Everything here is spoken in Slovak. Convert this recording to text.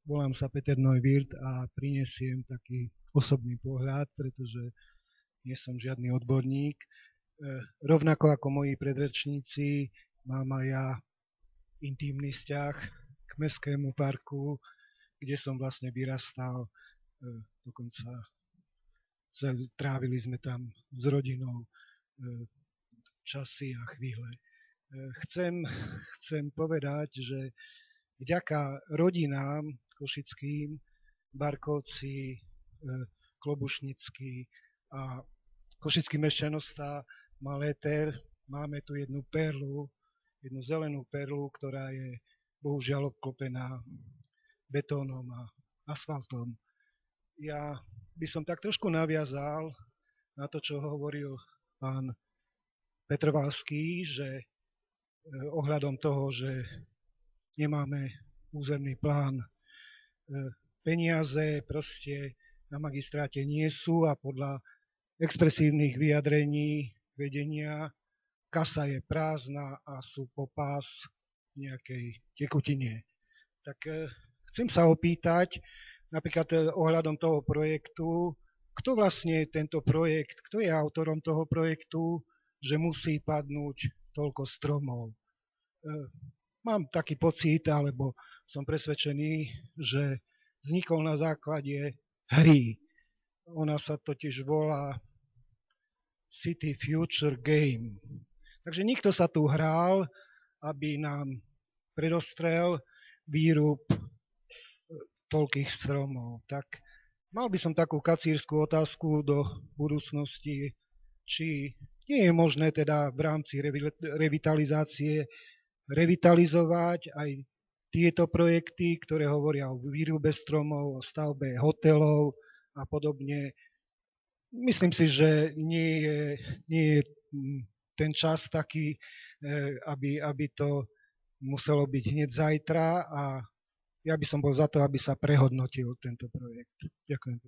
Volám sa Peter Neuwirth a prinesiem taký osobný pohľad, pretože nie som žiadny odborník. Rovnako ako moji predrečníci mám aj ja intímny vzťah k mestskému parku, kde som vlastne vyrastal. Dokonca trávili sme tam s rodinou časy a chvíle. Chcem povedať, že vďaka rodinám košickým, Barkovci, Klobušnický a košický mešťanostá Maléter, máme tu jednu perlu, jednu zelenú perlu, ktorá je bohužiaľ obklopená betónom a asfaltom. Ja by som tak trošku naviazal na to, čo hovoril pán Petrvalský, že ohľadom toho, že nemáme územný plán, peniaze proste na magistráte nie sú a podľa expresívnych vyjadrení vedenia kasa je prázdna a sú po pás nejakej tekutine. Tak chcem sa opýtať, napríklad ohľadom toho projektu, kto vlastne tento projekt, kto je autorom toho projektu, že musí padnúť toľko stromov. Mám taký pocit, alebo som presvedčený, že vznikol na základe hry. Ona sa totiž volá City Future Game. Takže nikto sa tu hral, aby nám predostrel výrub toľkých stromov. Tak mal by som takú kacírskú otázku do budúcnosti, či nie je možné teda v rámci revitalizácie revitalizovať aj tieto projekty, ktoré hovoria o výrube stromov, o stavbe hotelov a podobne. Myslím si, že nie je ten čas taký, aby to muselo byť hneď zajtra a ja by som bol za to, aby sa prehodnotil tento projekt. Ďakujem.